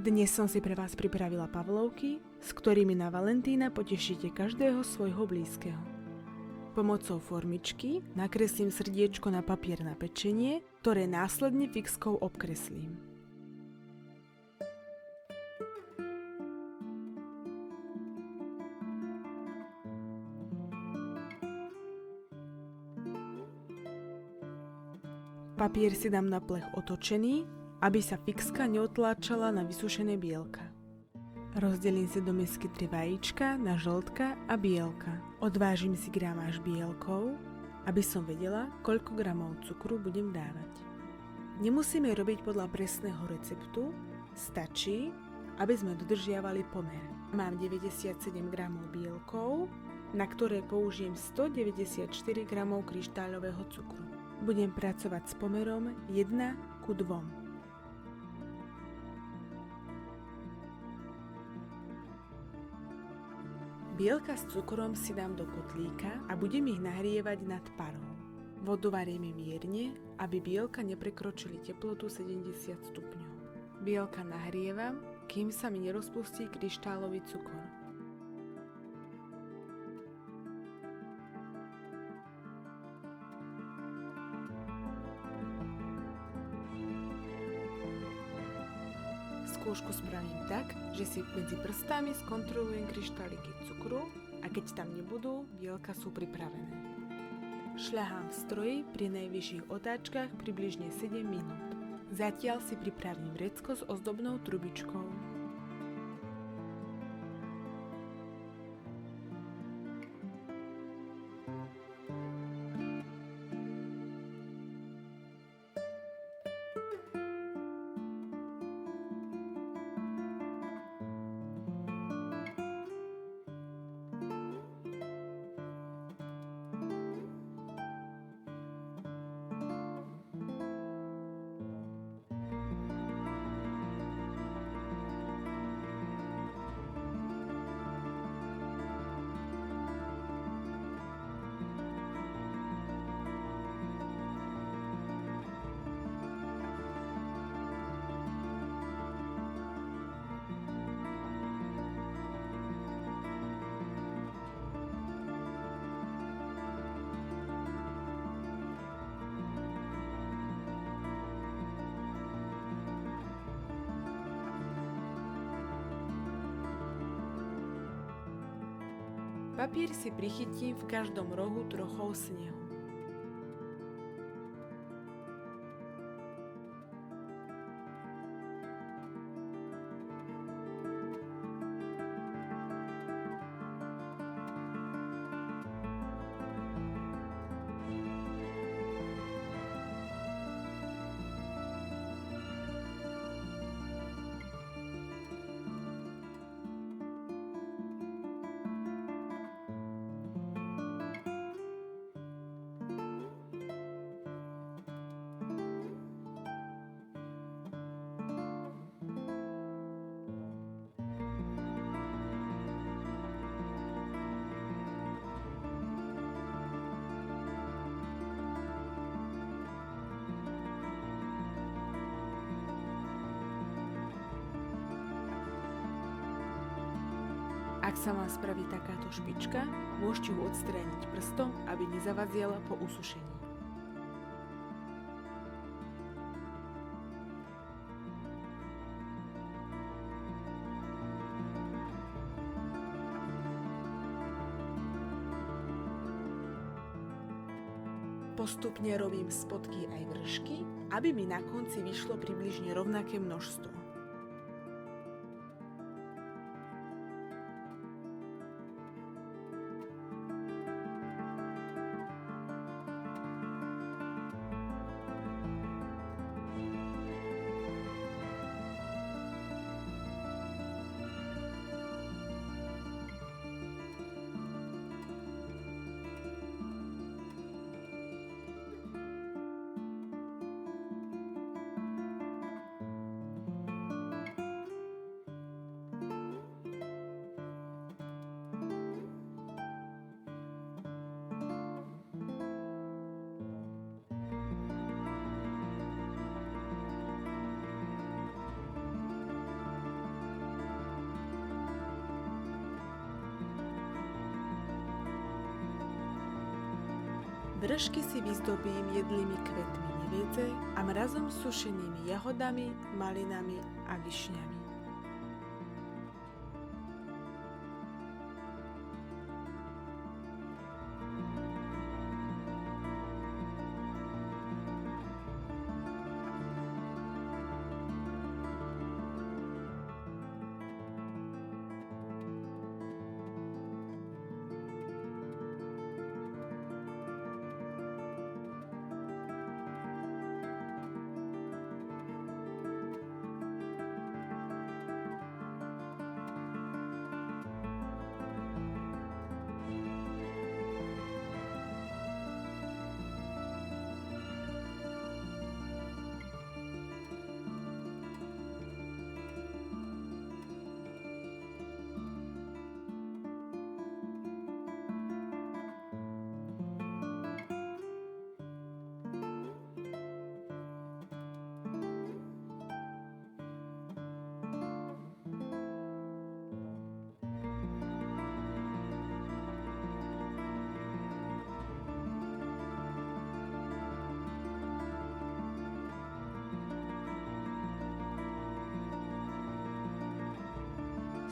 Dnes som si pre vás pripravila pavlovky, s ktorými na Valentína potešíte každého svojho blízkeho. Pomocou formičky nakreslím srdiečko na papier na pečenie, ktoré následne fixkou obkreslím. Papier si dám na plech otočený, aby sa fixka neotláčala na vysušené bielka. Rozdelím si do misky 3 vajíčka na žltka a bielka. Odvážim si gramáž bielkov, aby som vedela, koľko gramov cukru budem dávať. Nemusíme robiť podľa presného receptu, stačí, aby sme dodržiavali pomer. Mám 97 gramov bielkov, na ktoré použijem 194 gramov kryštáľového cukru. Budem pracovať s pomerom 1:2. Bielka s cukrom si dám do kotlíka a budem ich nahrievať nad parou. Vodu varíme mierne, aby bielka neprekročili teplotu 70 stupňov. Bielka nahrievam, kým sa mi nerozpustí kryštálový cukor. Skúšku spravím tak, že si medzi prstami skontrolujem kryštáliky cukru a keď tam nebudú, bielka sú pripravené. Šľahám v stroji pri najvyšších otáčkach približne 7 minút. Zatiaľ si pripravím vrecko s ozdobnou trubičkou. Papier si prichytím v každom rohu trochou snehu. Ak sa vám spraví takáto špička, môžete ju odstrániť prstom, aby nezavadziala po usušení. Postupne robím spodky aj vršky, aby mi na konci vyšlo približne rovnaké množstvo. Vršky si vyzdobím jedlými kvetmi neviedze a mrazom sušenými jahodami, malinami a višňami.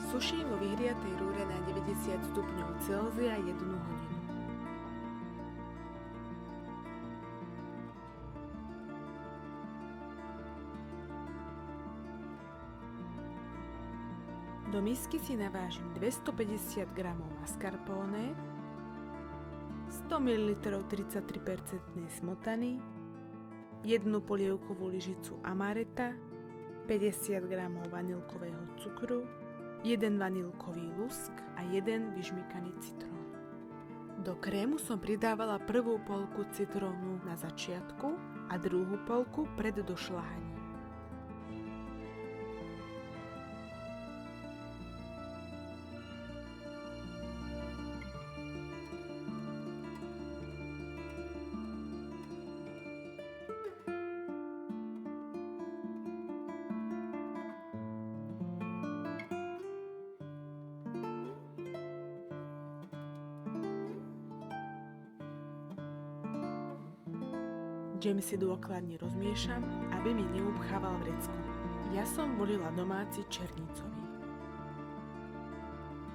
Suším vo vyhriatej rúre na 90 stupňov Celzia 1 hodinu. Do misky si navážim 250 g mascarpone, 100 ml 33% smotany, 1 polievkovú lyžicu amareta, 50 g vanilkového cukru, 1 vanilkový lusk a 1 vyžmýkaný citrón. Do krému som pridávala prvú poľku citrónu na začiatku a druhú poľku pred došľahaním. Džem si dôkladne rozmiešam, aby mi neupchával vrecko. Ja som volila domáci černicový.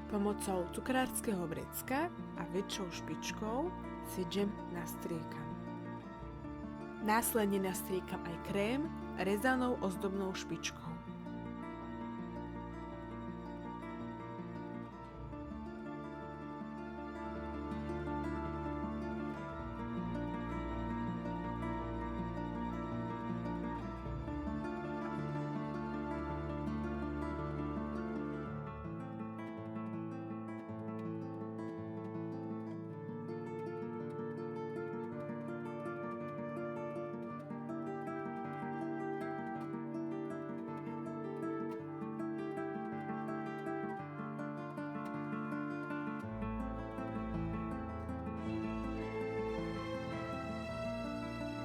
Pomocou cukrárskeho vrecka a väčšou špičkou si džem nastriekam. Následne nastriekam aj krém rezanou ozdobnou špičkou.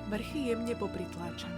Vrchy jemne popritláčam.